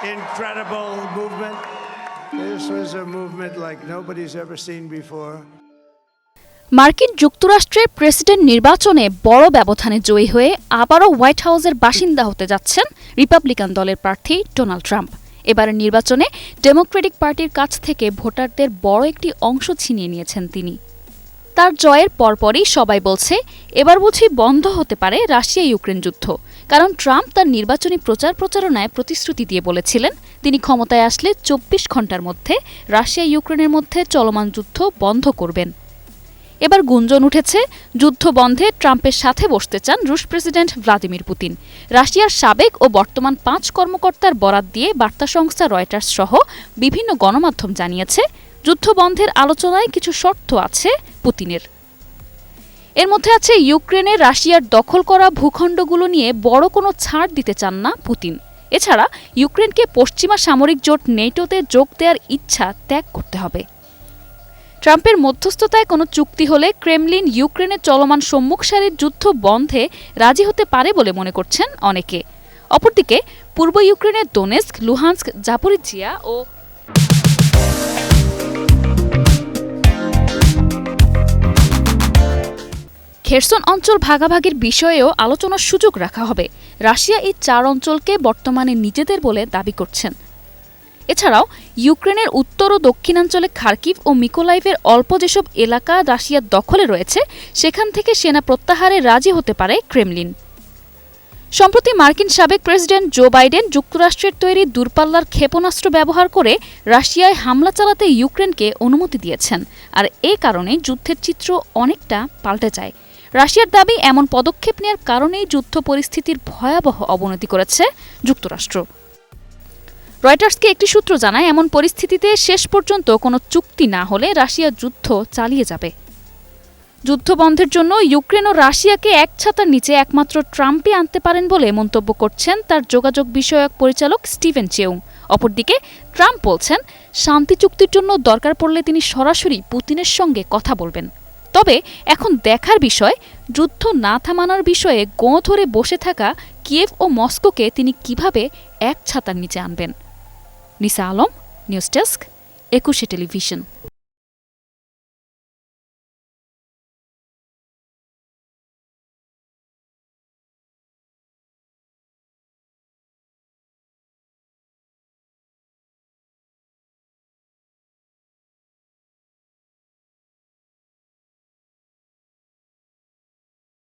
incredible movement. This was a movement like nobody's ever seen before. মার্কিন যুক্তরাষ্ট্রের president নির্বাচনে বড় ব্যবধানে জয়ী হয়ে আবারও হোয়াইট হাউসের বাসিন্দা হতে যাচ্ছেন রিপাবলিকান দলের প্রার্থী ডোনাল্ড ট্রাম্প। এবারের নির্বাচনে ডেমোক্রেটিক পার্টির কাছ থেকে ভোটারদের বড় একটি অংশ ছিনিয়ে নিয়েছেন তিনি। তার জয়ের পরপরই সবাই বলছে এবার বুঝি বন্ধ হতে পারে রাশিয়া ইউক্রেন যুদ্ধ, কারণ ট্রাম্প তার নির্বাচনী প্রচারণায় প্রতিশ্রুতি দিয়ে বলেছিলেন তিনি ক্ষমতায় আসলে ২৪ ঘণ্টার মধ্যে রাশিয়া ইউক্রেনের মধ্যে চলমান যুদ্ধ বন্ধ করবেন। এবার গুঞ্জন উঠেছে যুদ্ধ বন্ধে ট্রাম্পের সাথে বসতে চান রুশ প্রেসিডেন্ট ভ্লাদিমির পুতিন। রাশিয়ার সাবেক ও বর্তমান ৫ কর্মকর্তার বরাত দিয়ে বার্তা সংস্থা রয়টার্স সহ বিভিন্ন গণমাধ্যম জানিয়েছে যুদ্ধ বন্ধের আলোচনায় কিছু শর্ত আছে পুতিনের। এর মধ্যে আছে ইউক্রেনে রাশিয়ার দখল করা ভূখণ্ডগুলো নিয়ে বড় কোনো ছাড় দিতে চান না পুতিন। এছাড়া ইউক্রেনকে পশ্চিমা সামরিক জোট নেটোতে যোগ দেওয়ার ইচ্ছা ত্যাগ করতে হবে। ট্রাম্পের মধ্যস্থতায় কোনো চুক্তি হলে ক্রেমলিন ইউক্রেনের চলমান সম্মুখ সারির যুদ্ধ বন্ধে রাজি হতে পারে বলে মনে করছেন অনেকে। অপরদিকে পূর্ব ইউক্রেনের দোনেস্ক, লুহান্স্ক, জাপোরিজিয়া ও খেরসন অঞ্চল ভাগাভাগির বিষয়েও আলোচনার সুযোগ রাখা হবে। রাশিয়া এই ৪ অঞ্চলকে বর্তমানে নিজেদের বলে দাবি করছেন। এছাড়াও ইউক্রেনের উত্তর ও দক্ষিণাঞ্চলে খার্কিভ ও মিকোলাইভের অল্প যেসব এলাকা রাশিয়ার দখলে রয়েছে সেখান থেকে সেনা প্রত্যাহারে রাজি হতে পারে ক্রেমলিন। সম্প্রতি মার্কিন সাবেক প্রেসিডেন্ট জো বাইডেন যুক্তরাষ্ট্রের তৈরি দূরপাল্লার ক্ষেপণাস্ত্র ব্যবহার করে রাশিয়ায় হামলা চালাতে ইউক্রেনকে অনুমতি দিয়েছেন, আর এ কারণে যুদ্ধের চিত্র অনেকটা পাল্টে যায়। রাশিয়ার দাবি এমন পদক্ষেপ নেওয়ার কারণেই যুদ্ধ পরিস্থিতির ভয়াবহ অবনতি করেছে যুক্তরাষ্ট্র। রয়টার্সকে একটি সূত্র জানায় এমন পরিস্থিতিতে শেষ পর্যন্ত কোনো চুক্তি না হলে রাশিয়া যুদ্ধ চালিয়ে যাবে। যুদ্ধ বন্ধের জন্য ইউক্রেন ও রাশিয়াকে এক ছাতার নিচে একমাত্র ট্রাম্পই আনতে পারেন বলে মন্তব্য করছেন তার যোগাযোগ বিষয়ক পরিচালক স্টিভেন চেউং। অপরদিকে ট্রাম্প বলছেন শান্তি চুক্তির জন্য দরকার পড়লে তিনি সরাসরি পুতিনের সঙ্গে কথা বলবেন। তবে এখন দেখার বিষয় যুদ্ধ না থামানোর বিষয়ে গোঁ ধরে বসে থাকা কিয়েভ ও মস্কোকে তিনি কিভাবে এক ছাতার নিচে আনবেন। নিসা আলম, নিউজ ডেস্ক, ২১ টেলিভিশন।